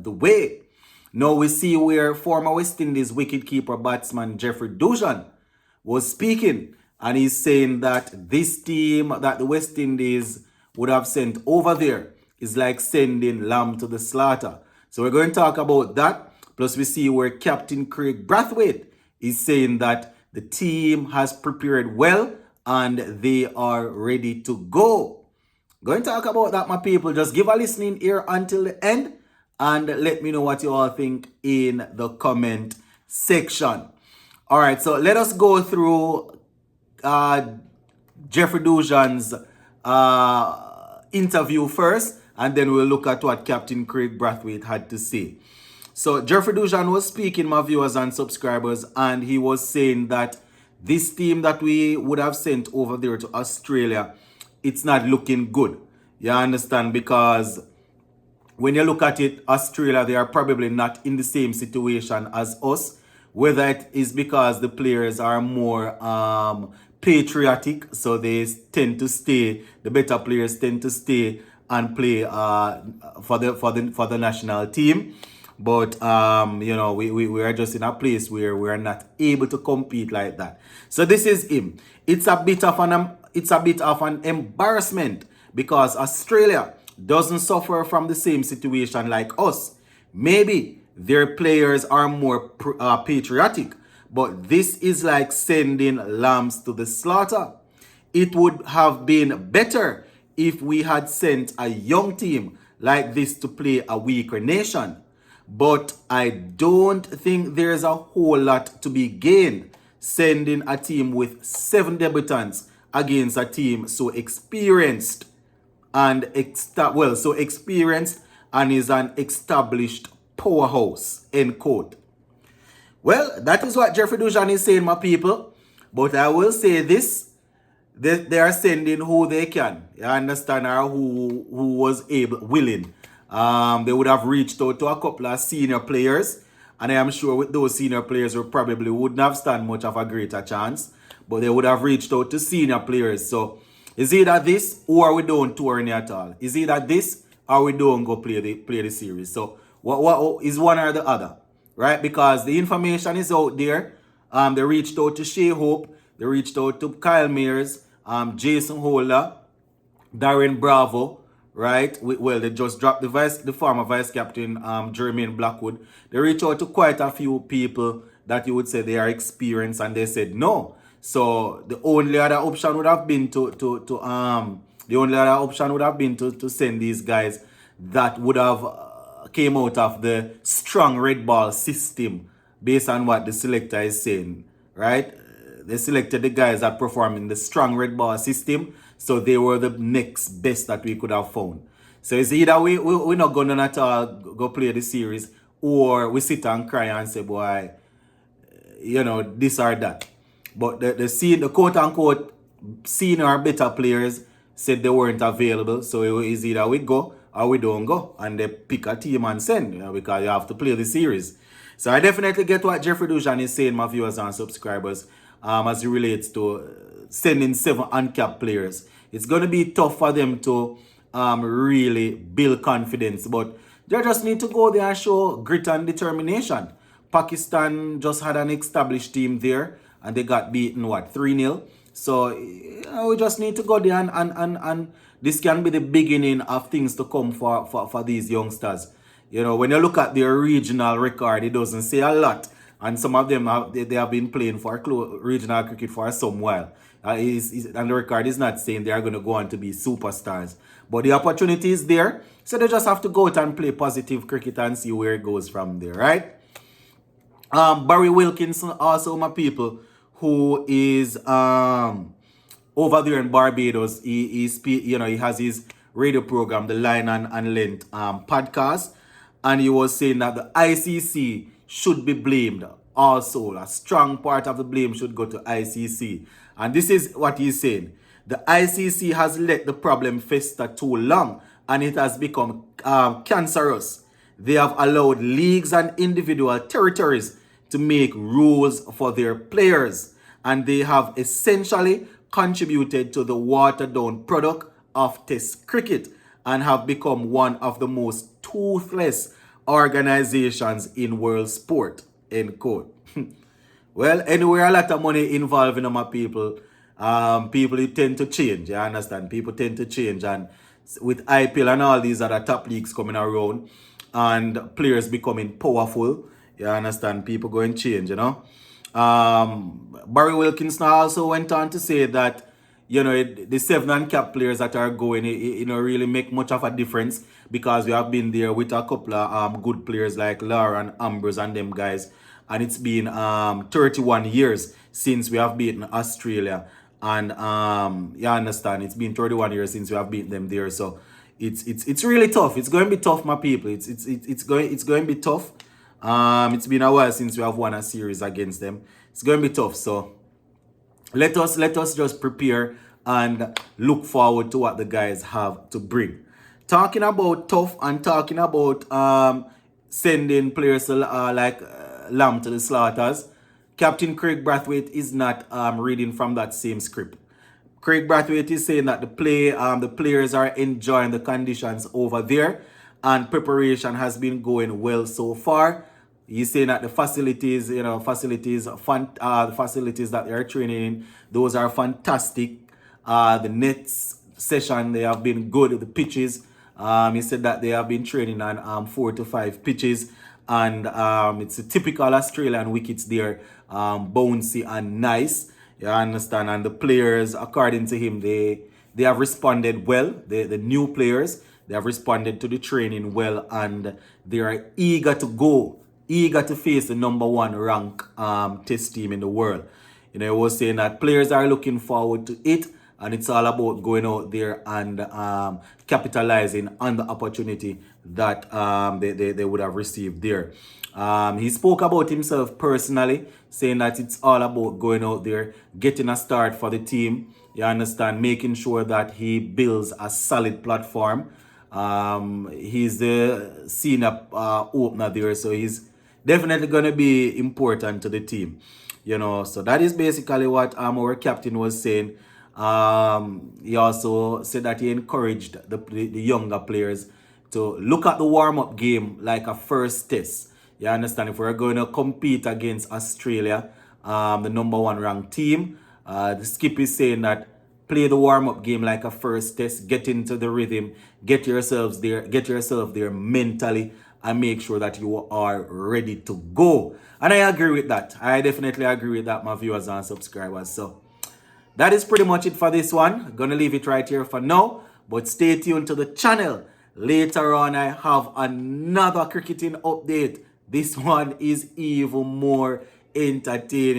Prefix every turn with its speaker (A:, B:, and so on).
A: the way. Now we see where former West Indies wicketkeeper batsman Jeffrey Dushan was speaking, and he's saying that this team that the West Indies would have sent over there is like sending lamb to the slaughter. So we're going to talk about that. Plus we see where Captain Craig Brathwaite is saying that the team has prepared well and they are ready to go. Going to talk about that, my people. Just give a listening ear until the end and let me know what you all think in the comment section. All right, so let us go through Jeffrey Dushan's interview first, and then we'll look at what Captain Craig Brathwaite had to say. So Jeffrey Dushan was speaking, my viewers and subscribers, and he was saying that this team that we would have sent over there to Australia, it's not looking good. You understand? Because when you look at it, Australia, they are probably not in the same situation as us. Whether it is because the players are more patriotic, so they tend to stay, the better players tend to stay and play for the national team. But you know, we are just in a place where we are not able to compete like that. So this is him. It's a bit of an embarrassment because Australia doesn't suffer from the same situation like us. Maybe their players are more patriotic, but this is like sending lambs to the slaughter. It would have been better if we had sent a young team like this to play a weaker nation. But I don't think there's a whole lot to be gained sending a team with 7 debutants against a team so experienced and is an established powerhouse, end quote. Well, that is what Jeffrey Dushan is saying, my people. But I will say this, they are sending who they can. You understand? Or who was willing. They would have reached out to a couple of senior players. And I am sure with those senior players, we probably wouldn't have stand much of a greater chance. But they would have reached out to senior players. So, is either this or we don't tour any at all. Is either this or we don't go play the series. So, what is one or the other? Right? Because the information is out there. They reached out to Shea Hope. They reached out to Kyle Mears, Jason Holder, Darren Bravo, right? Well, they just dropped the former vice captain, Jermaine Blackwood. They reached out to quite a few people that you would say they are experienced, and they said no. So the only other option would have been to send these guys that would have came out of the strong red ball system based on what the selector is saying, right? They selected the guys that perform in the strong red ball system, so they were the next best that we could have found. So it's either we're not going to at all go play the series, or we sit and cry and say, boy, you know, this or that. But the quote unquote senior better players said they weren't available, so it is either we go or we don't go, and they pick a team and send, you know, because you have to play the series. So I definitely get what Jeffrey Dushan is saying, my viewers and subscribers, as it relates to sending 7 uncapped players. It's going to be tough for them to really build confidence, but they just need to go there and show grit and determination. Pakistan just had an established team there, and they got beaten, 3-0. So, you know, we just need to go there and this can be the beginning of things to come for these youngsters. You know, when you look at their regional record, it doesn't say a lot. And some of them, they have been playing for regional cricket for some while. And the record is not saying they are going to go on to be superstars. But the opportunity is there. So they just have to go out and play positive cricket and see where it goes from there, right? Barry Wilkinson, also, my people, who is over there in Barbados. He has his radio program, the Line and Length podcast, and he was saying that the ICC should be blamed. Also, a strong part of the blame should go to ICC. And this is what he's saying. The ICC has let the problem fester too long, and it has become cancerous. They have allowed leagues and individual territories to make rules for their players, and they have essentially contributed to the watered down product of Test cricket and have become one of the most toothless, organizations in world sport, end quote. Well, anywhere a lot of money involved in my people, people tend to change. You understand? People tend to change, and with IPL and all these other top leagues coming around, and players becoming powerful, you understand? People going to change. Barry Wilkinson also went on to say that the seven uncapped players that are going, really make much of a difference because we have been there with a couple of good players like Lara and Ambrose and them guys, and it's been 31 years since we have beaten Australia, and you understand, it's been 31 years since we have beaten them there, so it's really tough. It's going to be tough, my people. It's going to be tough. It's been a while since we have won a series against them. It's going to be tough, so let us just prepare and look forward to what the guys have to bring. Talking about tough and talking about sending players to, lamb to the slaughters, Captain Craig Brathwaite is not reading from that same script. Craig Brathwaite is saying that the players are enjoying the conditions over there and preparation has been going well so far. He's saying that the facilities, the facilities that they are training in, those are fantastic. The nets session, they have been good. The pitches, he said that they have been training on 4 to 5 pitches, and it's a typical Australian wickets there, bouncy and nice. You understand? And the players, according to him, they have responded well. The new players, they have responded to the training well, and they are eager to face the number 1 rank test team in the world. He was saying that players are looking forward to it, and it's all about going out there and capitalizing on the opportunity that they would have received there. He spoke about himself personally, saying that it's all about going out there, getting a start for the team. You understand? Making sure that he builds a solid platform. He's the senior opener there, so he's definitely going to be important to the team. So that is basically what our captain was saying. He also said that he encouraged the younger players to look at the warm-up game like a first test. You understand? If we're going to compete against Australia, the number 1 ranked team, the skip is saying that play the warm-up game like a first test, get into the rhythm, get yourself there mentally, and make sure that you are ready to go. And I agree with that. I definitely agree with that, my viewers and subscribers. So that is pretty much it for this one. Gonna leave it right here for now, but stay tuned to the channel. Later on, I have another cricketing update. This one is even more entertaining.